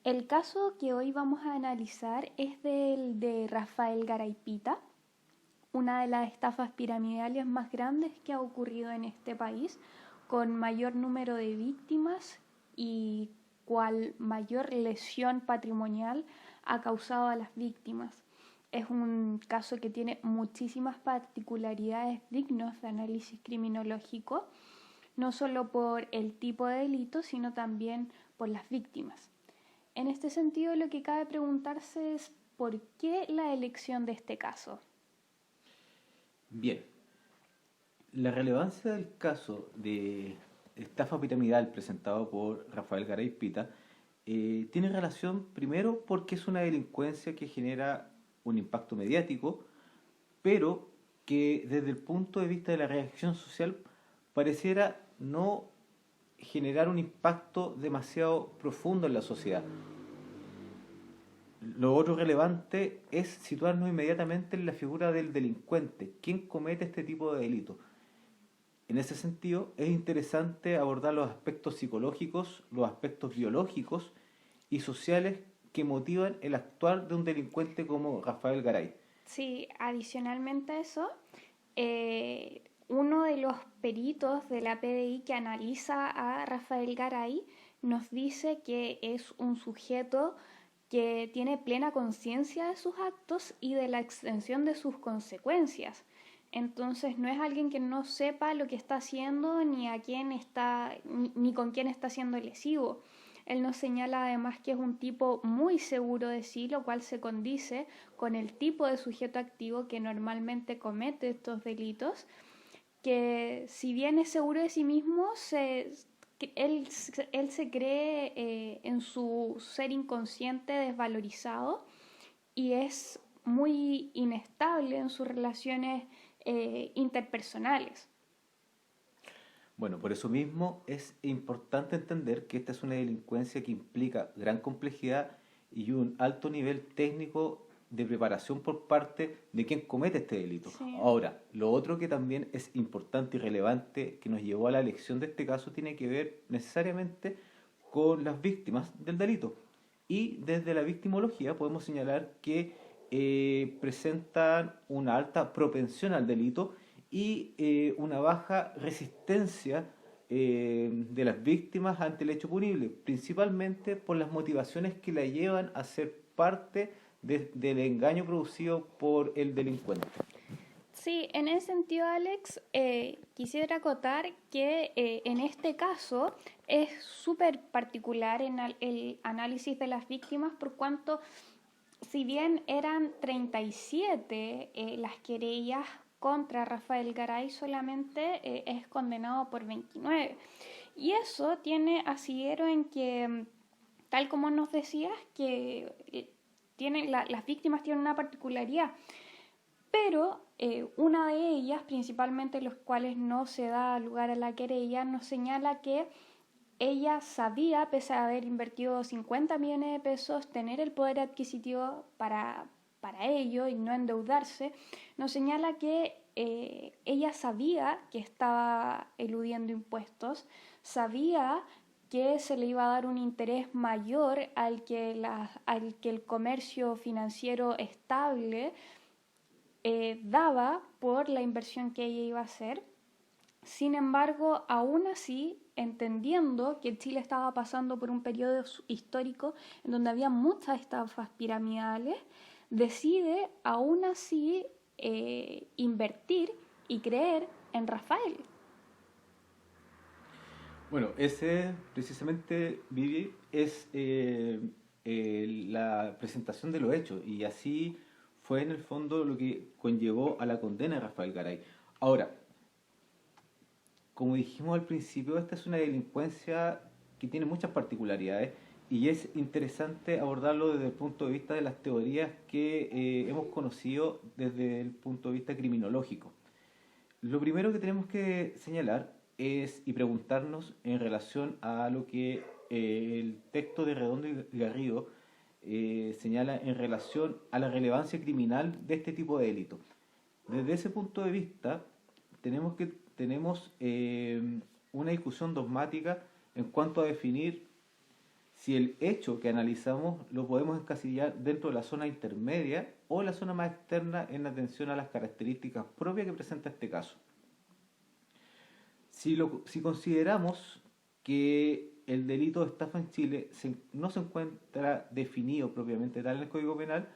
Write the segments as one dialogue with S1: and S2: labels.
S1: El caso que hoy vamos a analizar es del de Rafael Garaipita, una de las estafas piramidales más grandes que ha ocurrido en este país, con mayor número de víctimas y cual mayor lesión patrimonial ha causado a las víctimas. Es un caso que tiene muchísimas particularidades dignos de análisis criminológico, no solo por el tipo de delito, sino también por las víctimas. En este sentido, lo que cabe preguntarse es ¿por qué la elección de este caso?
S2: Bien, la relevancia del caso de estafa piramidal presentado por Rafael Garay Pita tiene relación primero porque es una delincuencia que genera un impacto mediático, pero que desde el punto de vista de la reacción social pareciera no generar un impacto demasiado profundo en la sociedad. Lo otro relevante es situarnos inmediatamente en la figura del delincuente, quién comete este tipo de delito. En ese sentido, es interesante abordar los aspectos psicológicos, los aspectos biológicos y sociales que motivan el actuar de un delincuente como Rafael Garay.
S1: Sí, adicionalmente a eso, uno de los peritos de la PDI que analiza a Rafael Garay nos dice que es un sujeto que tiene plena conciencia de sus actos y de la extensión de sus consecuencias. Entonces no es alguien que no sepa lo que está haciendo ni a quién está ni con quién está siendo lesivo. Él nos señala además que es un tipo muy seguro de sí, lo cual se condice con el tipo de sujeto activo que normalmente comete estos delitos, que si bien es seguro de sí mismo, él se cree en su ser inconsciente desvalorizado y es muy inestable en sus relaciones interpersonales.
S2: Bueno, por eso mismo es importante entender que esta es una delincuencia que implica gran complejidad y un alto nivel técnico de preparación por parte de quien comete este delito.
S1: Sí.
S2: Ahora, lo otro que también es importante y relevante que nos llevó a la elección de este caso tiene que ver necesariamente con las víctimas del delito. Y desde la victimología podemos señalar que presentan una alta propensión al delito y una baja resistencia de las víctimas ante el hecho punible, principalmente por las motivaciones que la llevan a ser parte del engaño producido por el delincuente.
S1: Sí, en ese sentido, Alex, quisiera acotar que en este caso es súper particular en el análisis de las víctimas por cuanto, si bien eran 37 las querellas contra Rafael Garay, solamente es condenado por 29. Y eso tiene asidero en que, tal como nos decías, que las víctimas tienen una particularidad, pero una de ellas, principalmente los cuales no se da lugar a la querella, nos señala que ella sabía, pese a haber invertido 50 millones de pesos, tener el poder adquisitivo para ello y no endeudarse, nos señala que ella sabía que estaba eludiendo impuestos, sabía que se le iba a dar un interés mayor al que el comercio financiero estable daba por la inversión que ella iba a hacer. Sin embargo, aún así, entendiendo que Chile estaba pasando por un periodo histórico en donde había muchas estafas piramidales, decide aún así invertir y creer en Rafael.
S2: Bueno, ese precisamente, Vivi, es la presentación de los hechos y así fue en el fondo lo que conllevó a la condena de Rafael Garay. Ahora, como dijimos al principio, esta es una delincuencia que tiene muchas particularidades y es interesante abordarlo desde el punto de vista de las teorías que hemos conocido desde el punto de vista criminológico. Lo primero que tenemos que señalar es y preguntarnos en relación a lo que el texto de Redondo y Garrido señala en relación a la relevancia criminal de este tipo de delito. Desde ese punto de vista, tenemos una discusión dogmática en cuanto a definir si el hecho que analizamos lo podemos encasillar dentro de la zona intermedia o la zona más externa en atención a las características propias que presenta este caso. Si consideramos que el delito de estafa en Chile no se encuentra definido propiamente tal en el Código Penal,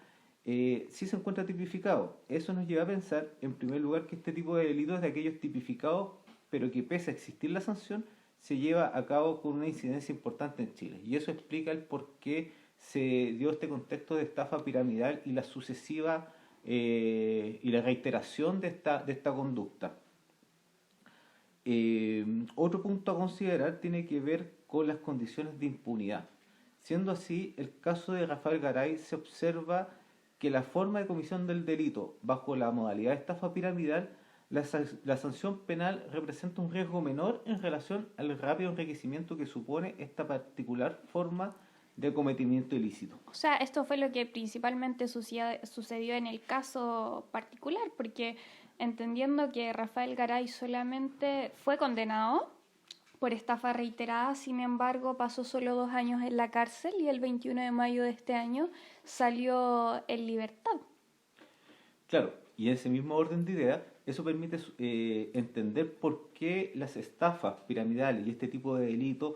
S2: sí se encuentra tipificado. Eso nos lleva a pensar, en primer lugar, que este tipo de delitos es de aquellos tipificados, pero que pese a existir la sanción, se lleva a cabo con una incidencia importante en Chile. Y eso explica el por qué se dio este contexto de estafa piramidal y la sucesiva y la reiteración de esta conducta. Otro punto a considerar tiene que ver con las condiciones de impunidad. Siendo así, el caso de Rafael Garay se observa que la forma de comisión del delito bajo la modalidad de estafa piramidal, la sanción penal representa un riesgo menor en relación al rápido enriquecimiento que supone esta particular forma de cometimiento ilícito.
S1: O sea, esto fue lo que principalmente sucedió en el caso particular, porque entendiendo que Rafael Garay solamente fue condenado por estafa reiterada, sin embargo pasó solo 2 años en la cárcel y el 21 de mayo de este año salió en libertad.
S2: Claro, y en ese mismo orden de ideas, eso permite entender por qué las estafas piramidales y este tipo de delitos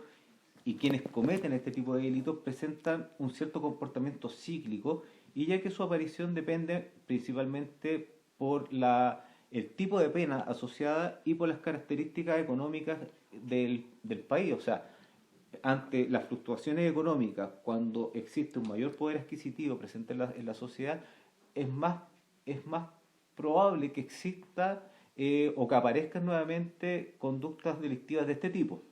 S2: y quienes cometen este tipo de delitos presentan un cierto comportamiento cíclico, y ya que su aparición depende principalmente por el tipo de pena asociada y por las características económicas del país. O sea, ante las fluctuaciones económicas, cuando existe un mayor poder adquisitivo presente en la sociedad, es más probable que exista o que aparezcan nuevamente conductas delictivas de este tipo.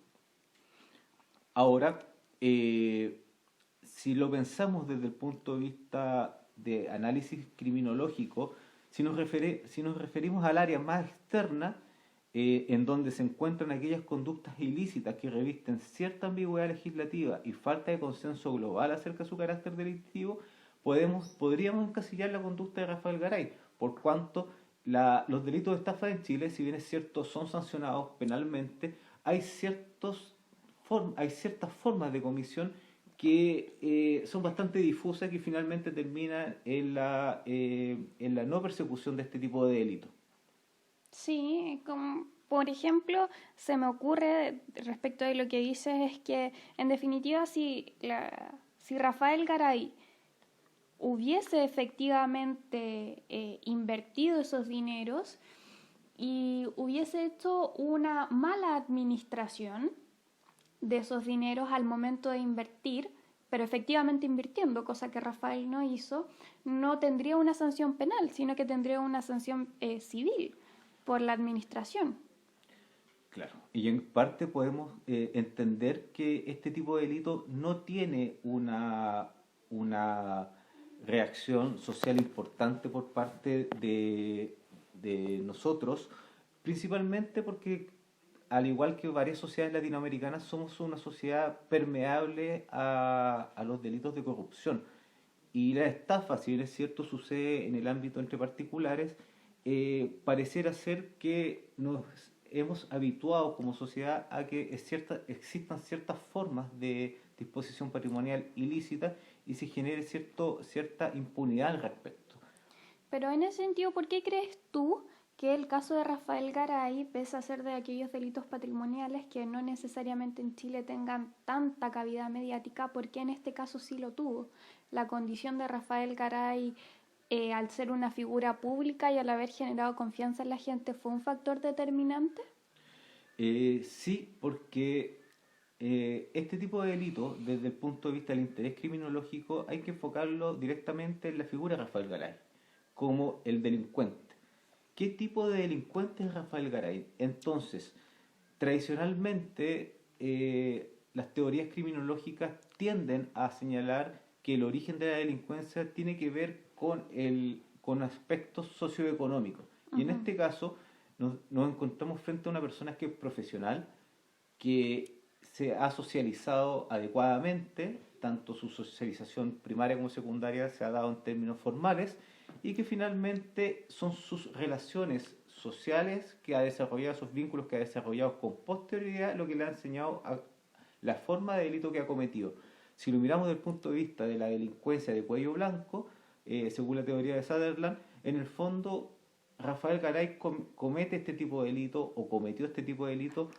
S2: Ahora, si lo pensamos desde el punto de vista de análisis criminológico, si nos referimos al área más externa, en donde se encuentran aquellas conductas ilícitas que revisten cierta ambigüedad legislativa y falta de consenso global acerca de su carácter delictivo, podríamos encasillar la conducta de Rafael Garay, por cuanto los delitos de estafa en Chile, si bien es cierto, son sancionados penalmente, hay ciertas formas de comisión que son bastante difusas, que finalmente terminan en la no persecución de este tipo de delitos.
S1: Sí, como, por ejemplo, se me ocurre respecto de lo que dices es que en definitiva si Rafael Garay hubiese efectivamente invertido esos dineros y hubiese hecho una mala administración de esos dineros al momento de invertir, pero efectivamente invirtiendo, cosa que Rafael no hizo, no tendría una sanción penal, sino que tendría una sanción civil por la administración.
S2: Claro, y en parte podemos entender que este tipo de delito no tiene una reacción social importante por parte de nosotros, principalmente porque, al igual que varias sociedades latinoamericanas, somos una sociedad permeable a los delitos de corrupción. Y la estafa, si bien es cierto, sucede en el ámbito entre particulares, pareciera ser que nos hemos habituado como sociedad a que existan ciertas formas de disposición patrimonial ilícita y se genere cierta impunidad al respecto.
S1: Pero en ese sentido, ¿por qué crees tú que el caso de Rafael Garay, pese a ser de aquellos delitos patrimoniales que no necesariamente en Chile tengan tanta cabida mediática, por qué en este caso sí lo tuvo? La condición de Rafael Garay, al ser una figura pública y al haber generado confianza en la gente, ¿fue un factor determinante?
S2: Sí, porque este tipo de delitos, desde el punto de vista del interés criminológico, hay que enfocarlo directamente en la figura de Rafael Garay, como el delincuente. ¿Qué tipo de delincuente es Rafael Garay? Entonces, tradicionalmente, las teorías criminológicas tienden a señalar que el origen de la delincuencia tiene que ver con aspectos socioeconómicos. Y en este caso nos encontramos frente a una persona que es profesional, que se ha socializado adecuadamente, tanto su socialización primaria como secundaria se ha dado en términos formales, y que finalmente son sus relaciones sociales que ha desarrollado, esos vínculos que ha desarrollado con posterioridad, lo que le ha enseñado a la forma de delito que ha cometido. Si lo miramos desde el punto de vista de la delincuencia de cuello blanco, según la teoría de Sutherland, en el fondo Rafael Garay comete este tipo de delito o cometió este tipo de delito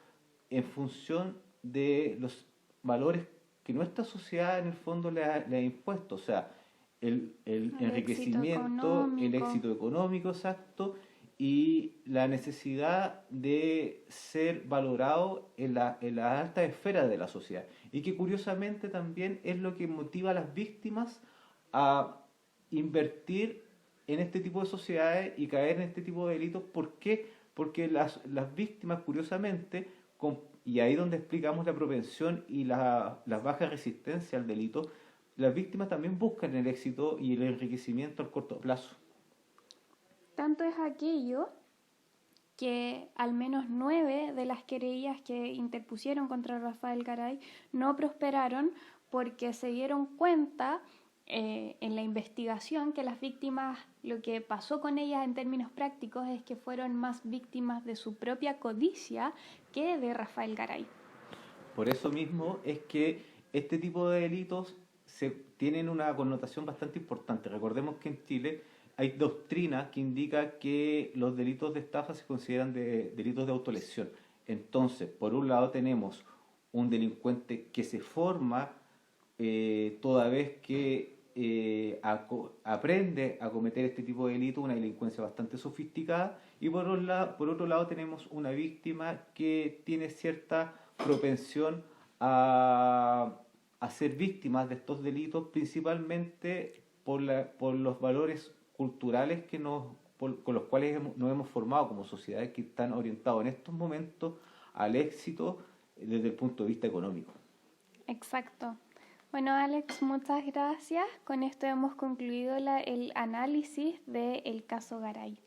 S2: en función de los valores que nuestra sociedad en el fondo le ha impuesto, o sea, el
S1: El éxito
S2: enriquecimiento, el
S1: económico.
S2: éxito económico exacto y la necesidad de ser valorado en la alta esfera de la sociedad. Y que curiosamente también es lo que motiva a las víctimas a invertir en este tipo de sociedades y caer en este tipo de delitos. ¿Por qué? Porque las víctimas, curiosamente, y ahí donde explicamos la propensión y la baja resistencia al delito, las víctimas también buscan el éxito y el enriquecimiento al corto plazo.
S1: Tanto es aquello que al menos 9 de las querellas que interpusieron contra Rafael Garay no prosperaron porque se dieron cuenta en la investigación que las víctimas, lo que pasó con ellas en términos prácticos es que fueron más víctimas de su propia codicia que de Rafael Garay.
S2: Por eso mismo es que este tipo de delitos tienen una connotación bastante importante. Recordemos que en Chile hay doctrina que indica que los delitos de estafa se consideran delitos de autolesión. Entonces, por un lado tenemos un delincuente que se forma toda vez que aprende a cometer este tipo de delito, una delincuencia bastante sofisticada, y por otro lado tenemos una víctima que tiene cierta propensión a ser víctimas de estos delitos, principalmente por los valores culturales con los cuales nos hemos formado como sociedades que están orientados en estos momentos al éxito desde el punto de vista económico.
S1: Exacto. Bueno, Alex, muchas gracias. Con esto hemos concluido el análisis del caso Garay.